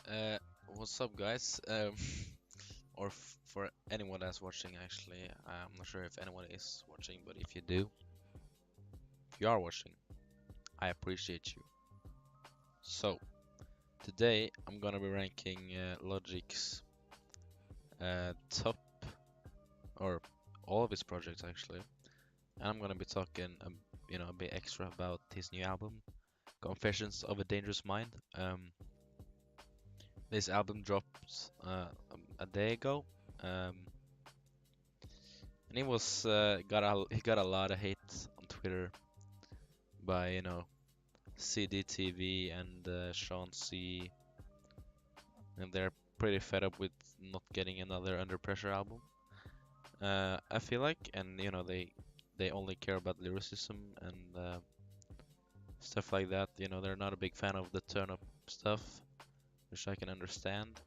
Uh, what's up, guys? Or for anyone that's watching, actually, I'm not sure if anyone is watching, but if you do, if you are watching, I appreciate you. So, today I'm gonna be ranking Logic's top, or all of his projects actually, and I'm gonna be talking, a bit extra about his new album, Confessions of a Dangerous Mind. This album dropped a day ago. Um, And he got a lot of hate on Twitter by CDTV and Sean C, and they're pretty fed up with not getting another Under Pressure album. I feel like, and they only care about lyricism and stuff like that. They're not a big fan of the turn up stuff, which I can understand.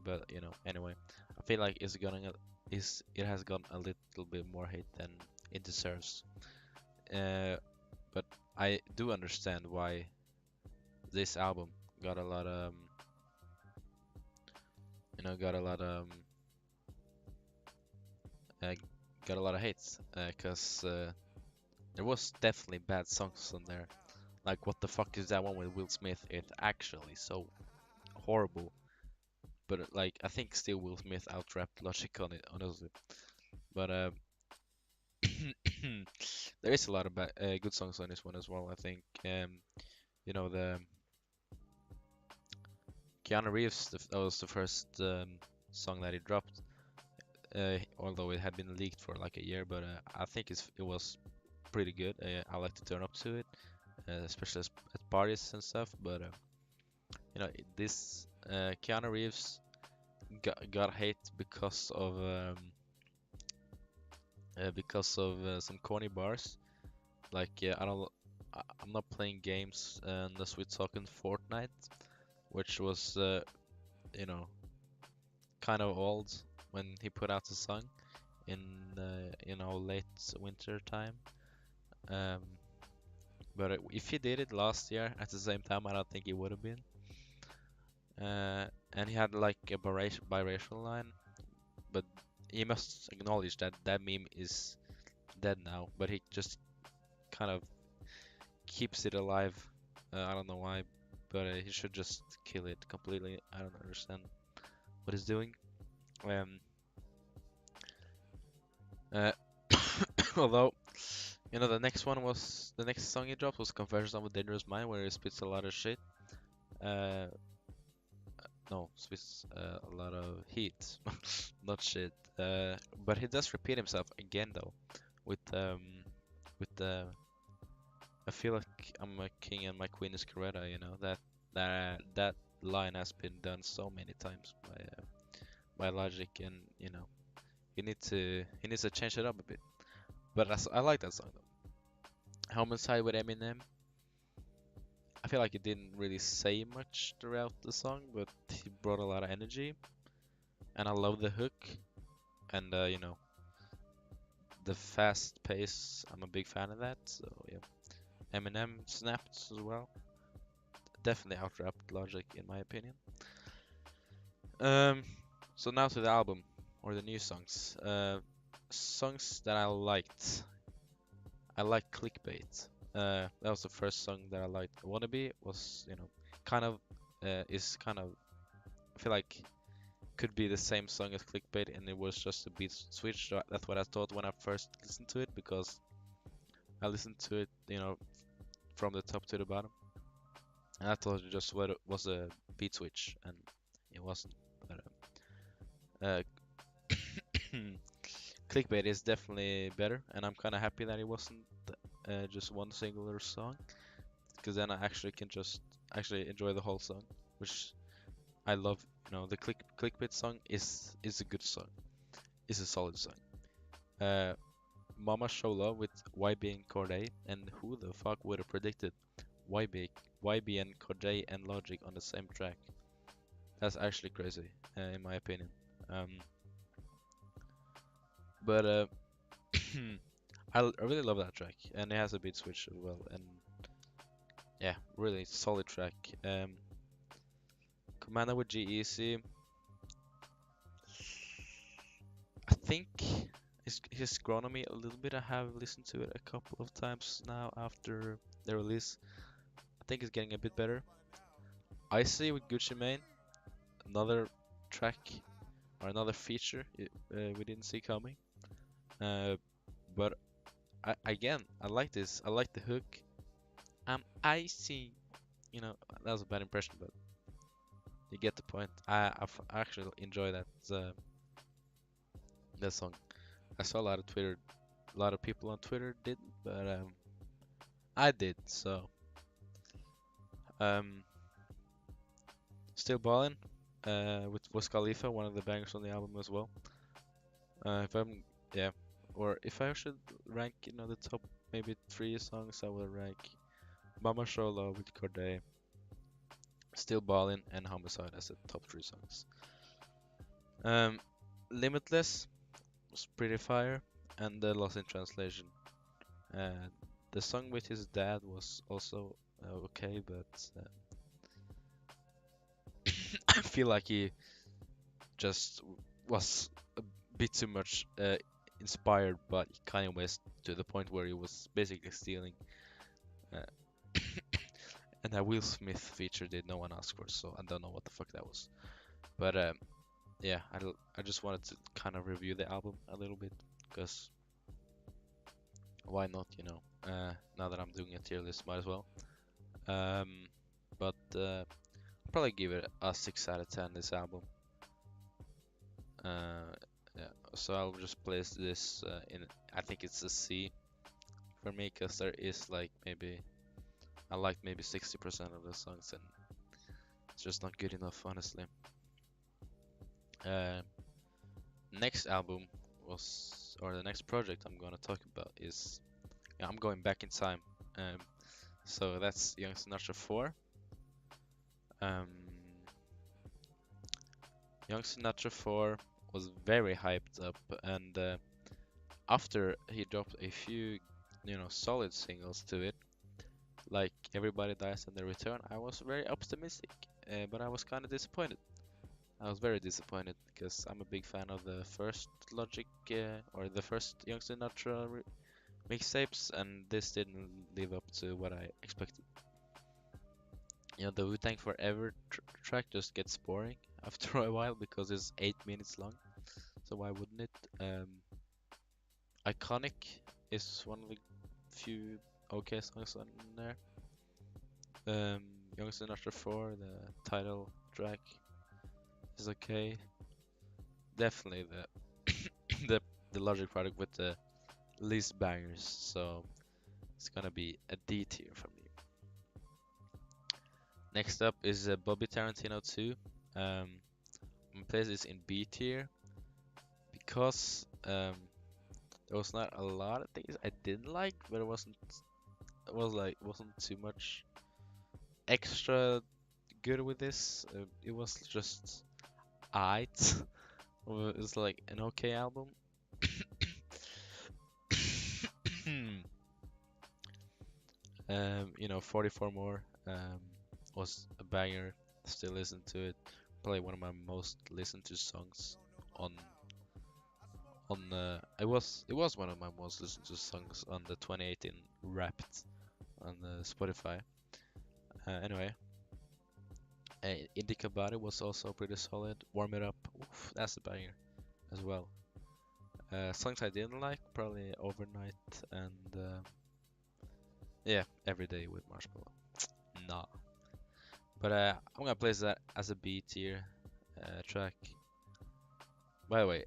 But anyway, I feel like it has gotten a little bit more hate than it deserves. But I do understand why this album got a lot of, got a lot of, uh, got a lot of hates, cause there was definitely bad songs on there. Like, what the fuck is that one with Will Smith? It's actually so horrible. But like, I think still Will Smith out-rapped Logic on it, honestly. But there is a lot of good songs on this one as well. I think, the Keanu Reeves, that was the first song that he dropped. Although it had been leaked for like a year, but I think it was pretty good. I like to turn up to it, especially at parties and stuff. But this Keanu Reeves got hate because of some corny bars. Like, I'm not playing games unless we're talking Fortnite, which was you know kind of old when he put out the song in late winter time. Um, but if he did it last year at the same time, I don't think he would have been. And he had like a biracial line, but he must acknowledge that that meme is dead now. But he just kind of keeps it alive. I don't know why, but he should just kill it completely. I don't understand what he's doing. Um, uh, although the next song he dropped was Confessions of a Dangerous Mind, where he spits a lot of shit. Uh, no, spits a lot of heat, not shit. But he does repeat himself again though, with the I feel like I'm a king and my queen is Coretta. That line has been done so many times by Logic, and he needs to change it up a bit. But I like that song though. Homicide with Eminem. I feel like he didn't really say much throughout the song, but he brought a lot of energy, and I love the hook, and the fast pace. I'm a big fan of that. So yeah, Eminem snapped as well. Definitely out-rapped Logic in my opinion. Um, so now to the album or the new songs. Songs that I liked. I like Clickbait. That was the first song that I liked. Wannabe was, is kind of, I feel like could be the same song as Clickbait, and it was just a beat switch. So that's what I thought when I first listened to it, because I listened to it, from the top to the bottom, and I thought it just was a beat switch, and it wasn't. But Clickbait is definitely better, and I'm kind of happy that it wasn't just one singular song, because then I actually can just actually enjoy the whole song, which I love. The Clickbait song is a good song. It's a solid song. Uh, Mama Show Love with YB and Corday, and who the fuck would have predicted YB and Corday and Logic on the same track? That's actually crazy, in my opinion. But I really love that track, and it has a beat switch as well, and yeah, really solid track. Commander with G-Easy. I think he's grown on me a little bit. I have listened to it a couple of times now after the release. I think it's getting a bit better. Icy with Gucci Mane, another track or another feature we didn't see coming. But again, I like this. I like the hook. I'm icy. You know, that was a bad impression, but you get the point. I actually enjoy that song. I saw a lot of people on Twitter didn't, but I did. So um, still ballin'. With Wiz Khalifa, one of the bangers on the album as well. If I'm yeah, or if I should rank, the top maybe 3 songs, I will rank Mama Show Love with Corday, Still Ballin', and Homicide as the top 3 songs. Limitless was pretty fire, and Lost in Translation. The song with his dad was also okay, but I feel like he just was a bit too much inspired by Kanye West to the point where he was basically stealing. Uh, and that Will Smith feature did no one ask for, so I don't know what the fuck that was. But yeah, I just wanted to kind of review the album a little bit, because why not, now that I'm doing a tier list, might as well. But I'll probably give it a 6 out of 10, this album. Yeah, so I'll just place this in, I think it's a C for me, because there is like I like maybe 60% of the songs, and it's just not good enough, honestly. Next album or the next project I'm gonna talk about is, I'm going back in time. So that's Young Sinatra 4. Young Sinatra 4 was very hyped up, and after he dropped a few, solid singles to it, like Everybody Dies and The Return, I was very optimistic, but I was kind of disappointed. I was very disappointed because I'm a big fan of the first Logic or the first Young Sinatra mixtapes, and this didn't live up to what I expected. The Wu-Tang Forever track just gets boring after a while because it's 8 minutes long, so why wouldn't it? Iconic is one of the few okay songs on there. Young Sinatra 4, the title track, is okay. Definitely the Logic product with the least bangers, so it's gonna be a D tier for me. Next up is Bobby Tarantino 2. I'm gonna place this in B tier because there was not a lot of things I didn't like, but it wasn't too much extra good with this. It was just alright. It was like an okay album. 44 More was a banger. Still listen to it. Probably one of my most listened to songs on it was one of my most listened to songs on the 2018 Wrapped on Spotify. Anyway, Indica Body was also pretty solid. Warm It Up, oof, that's a banger as well. Songs I didn't like, probably Overnight and yeah, Every Day with Marshmallow. Nah. But I'm gonna place that as a B tier track. By the way,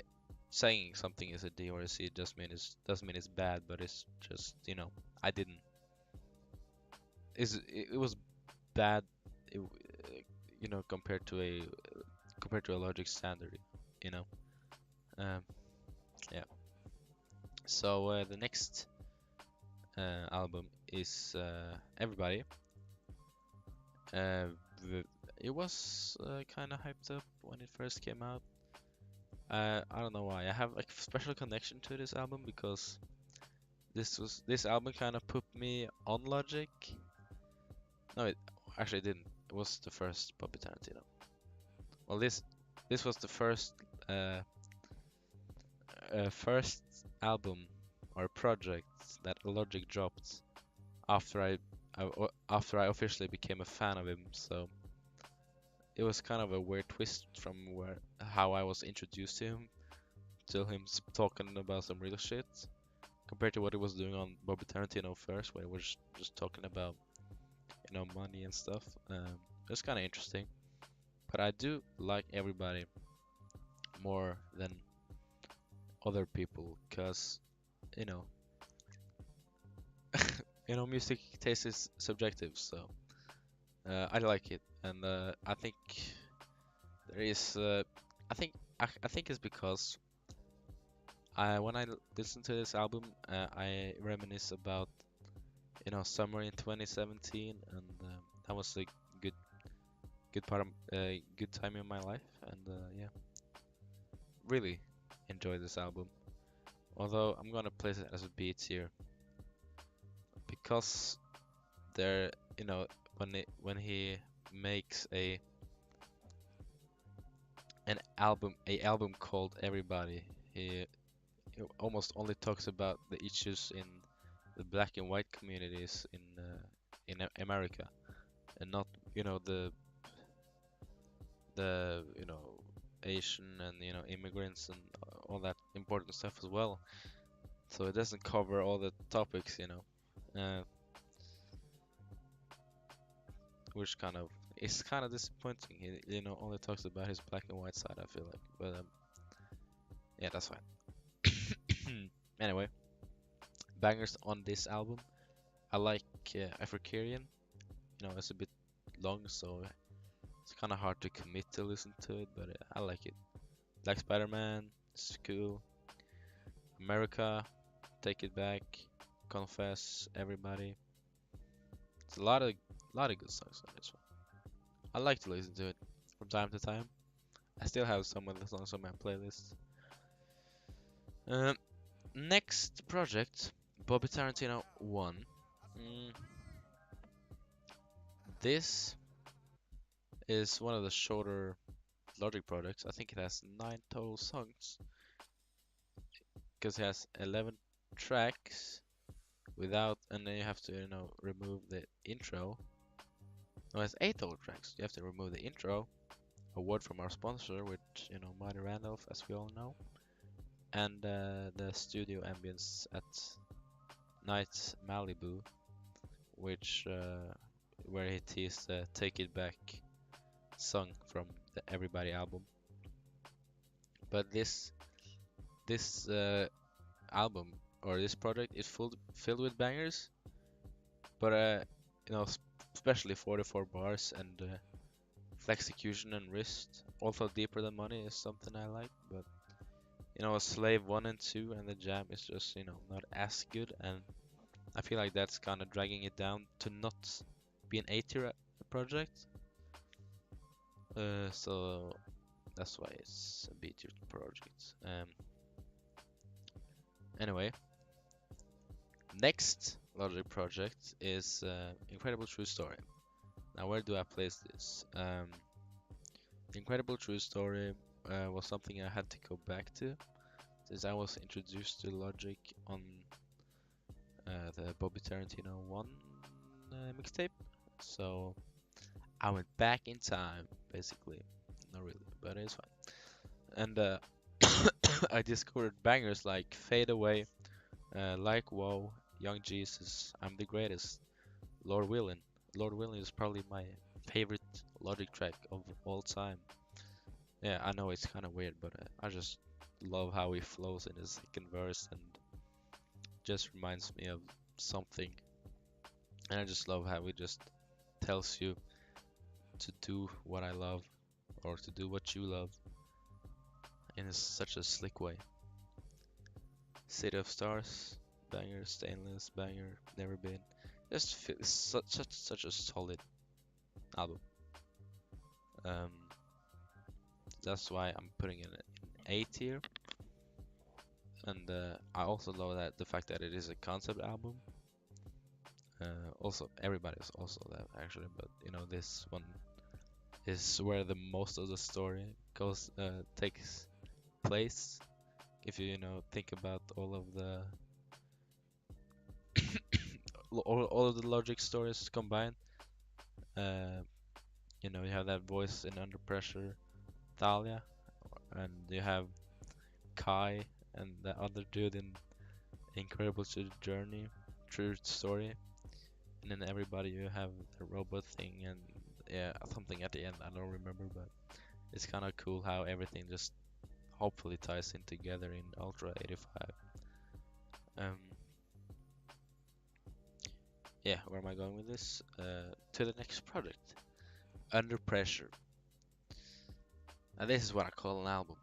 saying something is a D or a C doesn't mean it's bad, but it's just, I didn't. It was bad, compared to a Logic standard, you know. Yeah. So the next album is Everybody. It was kind of hyped up when it first came out. I don't know why. I have like a special connection to this album because this album kind of put me on Logic. No, it actually didn't. It was the first Bobby Tarantino. well, this was the uh, first album or project that Logic dropped after after I officially became a fan of him. So it was kind of a weird twist from where how I was introduced to him till him talking about some real shit compared to what he was doing on Bobby Tarantino first, where he was just talking about money and stuff. It's kind of interesting, but I do like everybody more than other people, cause you know, music taste is subjective, so I like it, and I think there is, I think it's because when I listen to this album, I reminisce about summer in 2017, and that was a good good part of good time in my life, and yeah, really enjoy this album. Although I'm gonna place it as a B tier because there, when he makes a album called Everybody, he almost only talks about the issues in the black and white communities in America, and not the Asian and immigrants and all that important stuff as well. So it doesn't cover all the topics, which kind of is kind of disappointing. He only talks about his black and white side, I feel like, but yeah, that's fine. Anyway, bangers on this album. I like Africarian. It's a bit long, so it's kind of hard to commit to listen to it, but I like it. Black Spider-Man, it's cool. America, Take It Back, Confess, Everybody. It's a lot of good songs on this one. I like to listen to it from time to time. I still have some of the songs on my playlist. Um, Next project, Bobby Tarantino 1. Mm, this is one of the shorter Logic projects. I think it has 9 total songs because it has 11 tracks without, and then you have to, remove the intro. No, it has 8 total tracks. You have to remove the intro, a word from our sponsor, which, Marty Randolph, as we all know, and the studio ambience at Night Malibu, which where he teased the Take It Back song from the Everybody album. But this album or this project is filled with bangers, but especially 44 bars and Flexecution and Wrist, also Deeper Than Money is something I like, but Slave 1 and 2 and the Jam is just not as good, and I feel like that's kind of dragging it down to not be an A tier project. So that's why it's a B tier project. Anyway, next Logic project is Incredible True Story. Now, where do I place this? Incredible True Story was something I had to go back to since I was introduced to Logic on the Bobby Tarantino 1 mixtape. So I went back in time, basically. Not really, but it's fine. And I discovered bangers like Fade Away, like Whoa, Young Jesus, I'm the Greatest, Lord Willin'. Lord Willin' is probably my favorite Logic track of all time. Yeah, I know it's kind of weird, but I just love how he flows in his second verse and just reminds me of something. And I just love how he just tells you to do what I love or to do what you love in such a slick way. City of Stars, banger, Stainless, banger, Never Been. Just such a solid album. That's why I'm putting it in A tier. And I also love that the fact that it is a concept album. Also, everybody's also that actually, but this one is where the most of the story goes takes place. If you think about all of the all of the logic stories combined, uh, you have that voice in Under Pressure, Thalia, and you have Kai and the other dude in Incredible Journey, True Story, and then everybody you have the robot thing and yeah, something at the end. I don't remember, but it's kind of cool how everything just hopefully ties in together in Ultra 85. Um, yeah, where am I going with this? To the next project, Under Pressure. And this is what I call an album.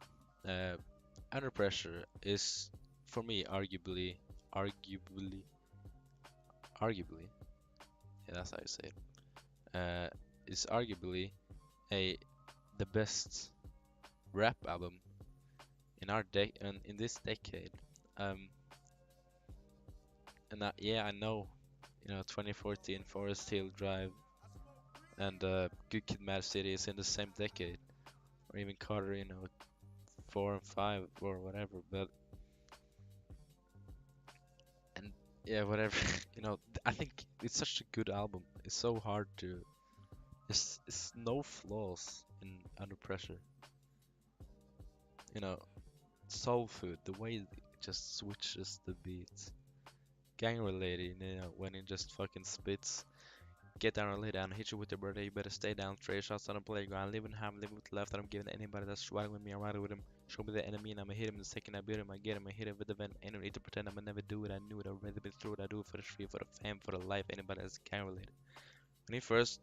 Under Pressure is, for me, arguably, yeah, that's how you say it. Is arguably a the best rap album in our in this decade. Um, and yeah, I know, 2014 Forest Hill Drive and Good Kid, Mad City is in the same decade, or even Carter, 4 and 5 or whatever. But and yeah, whatever. I think it's such a good album. It's so hard to. It's no flaws in Under Pressure. You know, Soul Food, the way it just switches the beats. Gang related, when it just fucking spits. Get down or lay down, hit you with your brother, you better stay down. Trade shots on the playground, living high, living with the left. I don't give it to anybody that's riding with me, I'm riding with him. Show me the enemy and I'ma hit him the second I beat him. I get him, I hit him with the vent. Ain't no need to pretend I'ma never do it. I knew it, I'd rather been through it. I do it for the street, for the fam, for the life. Anybody that's gang related. When he first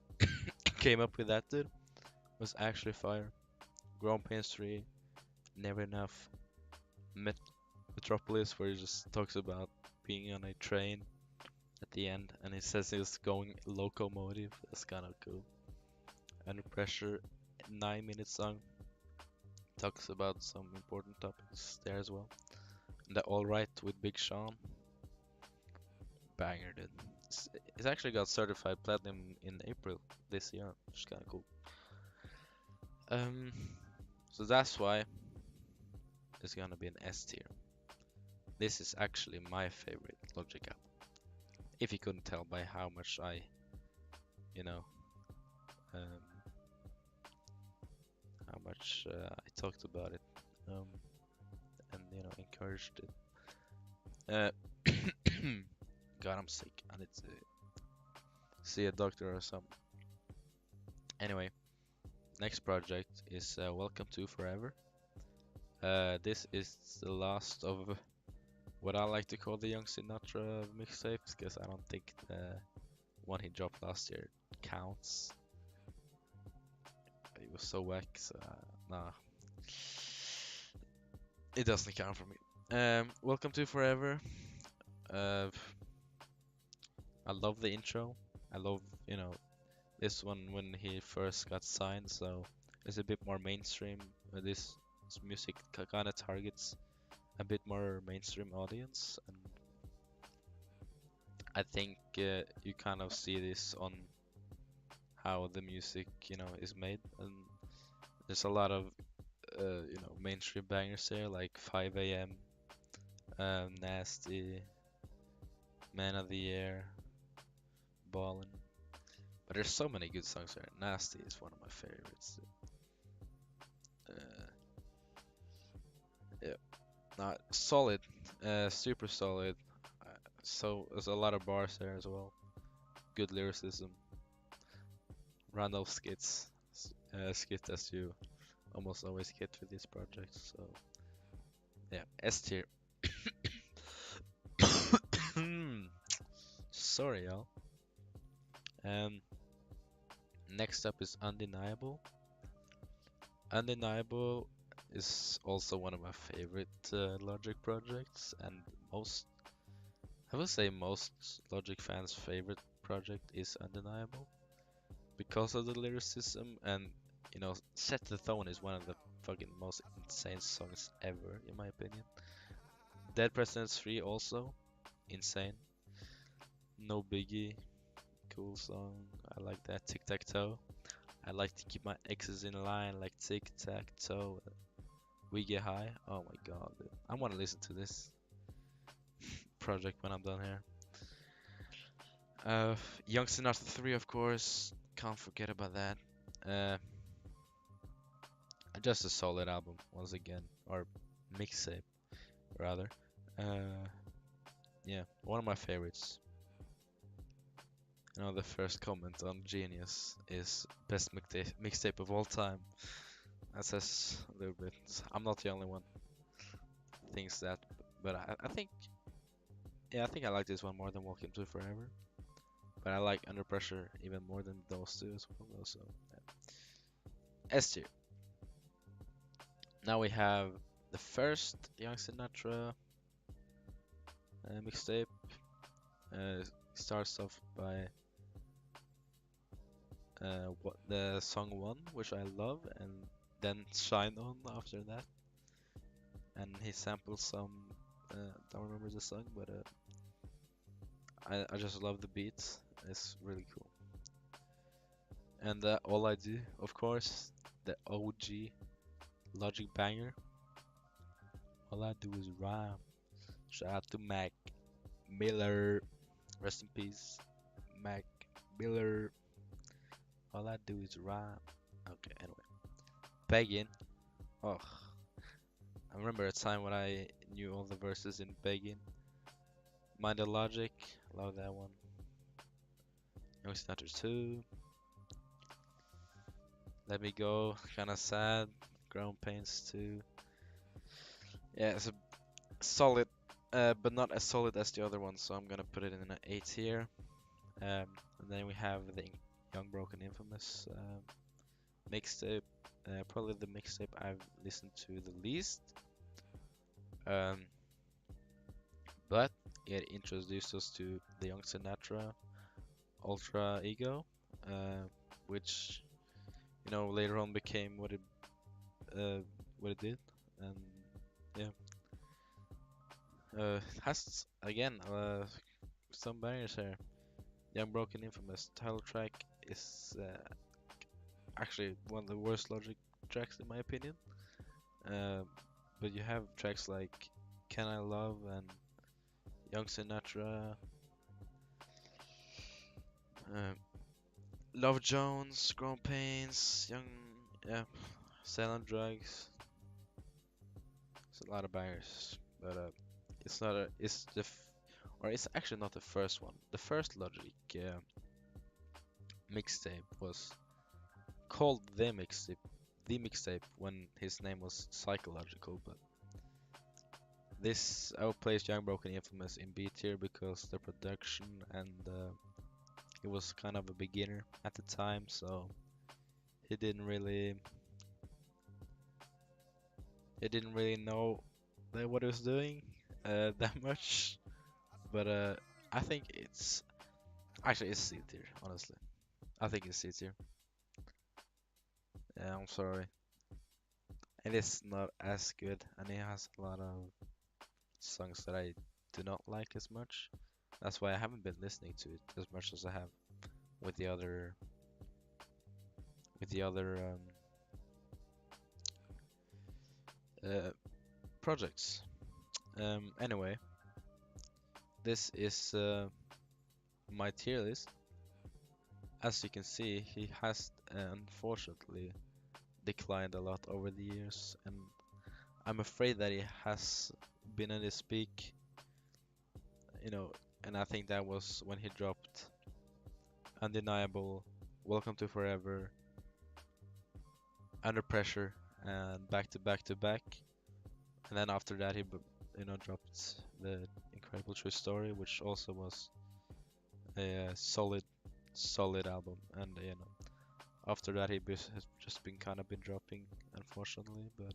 came up with that, dude, was actually fire. Grown Pains 3, Never Enough, Metropolis, where he just talks about being on a train at the end, and he says he's going locomotive. That's kind of cool. Under Pressure, 9 minute song, talks about some important topics there as well. And the All Right with Big Sean, banger, dude. It's actually got certified platinum in April this year, which is kind of cool. Um, so that's why it's gonna be an S tier. This is actually my favorite Logic album. If you couldn't tell by how much I, um, I talked about it, and encouraged it. God, I'm sick. I need to see a doctor or something. Anyway, next project is Welcome to Forever. This is the last of what I like to call the Young Sinatra mixtapes, because I don't think the one he dropped last year counts. It was so whack, so nah. It doesn't count for me. Welcome to Forever. I love the intro. I love, this one when he first got signed, so it's a bit more mainstream. This music kind of targets a bit more mainstream audience, and I think you kind of see this on how the music, is made, and there's a lot of, mainstream bangers there, like 5 a.m., Nasty, Man of the Year, Ballin'. But there's so many good songs there. Nasty is one of my favorites. Yeah, not solid, super solid. So there's a lot of bars there as well. Good lyricism. Random skits, skit as you almost always get with these projects. So yeah, S tier. Sorry, y'all. Next up is Undeniable. Undeniable is also one of my favorite Logic projects, and I would say most Logic fans' favorite project is Undeniable because of the lyricism, and Set the Tone is one of the fucking most insane songs ever, in my opinion. Dead Presidents 3 also insane. No Biggie, cool song. I like that. Tic Tac Toe. I like to keep my X's in line like tic-tac-toe. We get high. Oh my god, dude. I want to listen to this project when I'm done here. Young Sinatra 3, of course. Can't forget about that. Uh, just a solid album once again, or mixtape rather. Uh, yeah, one of my favorites. The first comment on Genius is best mixtape of all time. That says a little bit. I'm not the only one who thinks that, but I think, yeah, I think I like this one more than Welcome to Forever. But I like Under Pressure even more than those two as well, though. So, yeah. S tier. Now we have the first Young Sinatra mixtape. Starts off by what the song One, which I love, and then Shine On after that. And he samples some, don't remember the song, but I just love the beat. It's really cool. And All I Do, of course, the OG Logic banger. All I do is rhyme. Shout out to Mac Miller. Rest in peace, Mac Miller. All I do is rhyme. Okay, anyway. Begging. Oh, I remember a time when I knew all the verses in Begging. Mind the Logic. Love that one. Young Sinatra 2. Let Me Go. Kinda sad. Grown Pains 2. Yeah, it's a solid, but not as solid as the other one, so I'm gonna put it in an 8 here. And then we have the Young Broken Infamous mixtape. Probably the mixtape I've listened to the least. But it introduced us to the Young Sinatra Ultra Ego, which later on became what it did, and yeah, has again some bangers here. Young Broken Infamous title track is actually one of the worst Logic tracks in my opinion. But you have tracks like Can I Love and Young Sinatra, Love Jones, Grown Pains, Selling Drugs. It's a lot of bangers, but it's not a, it's the, or it's actually not the first one. The first Logic mixtape was called the mixtape when his name was Psychological, but this I would place Young Broken Infamous in B tier because the production and he was kind of a beginner at the time, so he didn't really know what he was doing that much. But I think it's C tier, honestly. I think it's C tier. Yeah, I'm sorry. It is not as good, and it has a lot of songs that I do not like as much. That's why I haven't been listening to it as much as I have with the other projects. Anyway, this is my tier list. As you can see, he has unfortunately declined a lot over the years, and I'm afraid that he has been in his peak, and I think that was when he dropped Undeniable, Welcome to Forever, Under Pressure, and Back to Back to Back. And then after that, he dropped the Incredible True Story, which also was a solid album. And after that, has just been dropping, unfortunately. But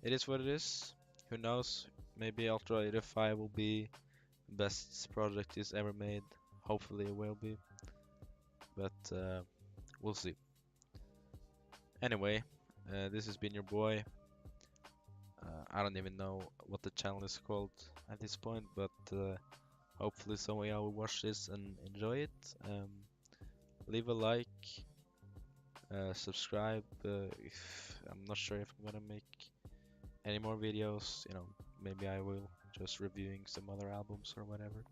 it is what it is. Who knows? Maybe Ultra 85 will be the best project he's ever made. Hopefully, it will be. But we'll see. Anyway, this has been your boy. I don't even know what the channel is called at this point, but hopefully some of y'all will watch this and enjoy it. Leave a like, Subscribe. If I'm not sure if I'm gonna make any more videos, maybe I will, just reviewing some other albums or whatever.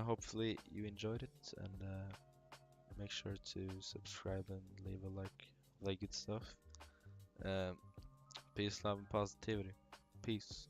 Hopefully you enjoyed it, and make sure to subscribe and leave a like good stuff. Um, Peace, love, and positivity. Peace.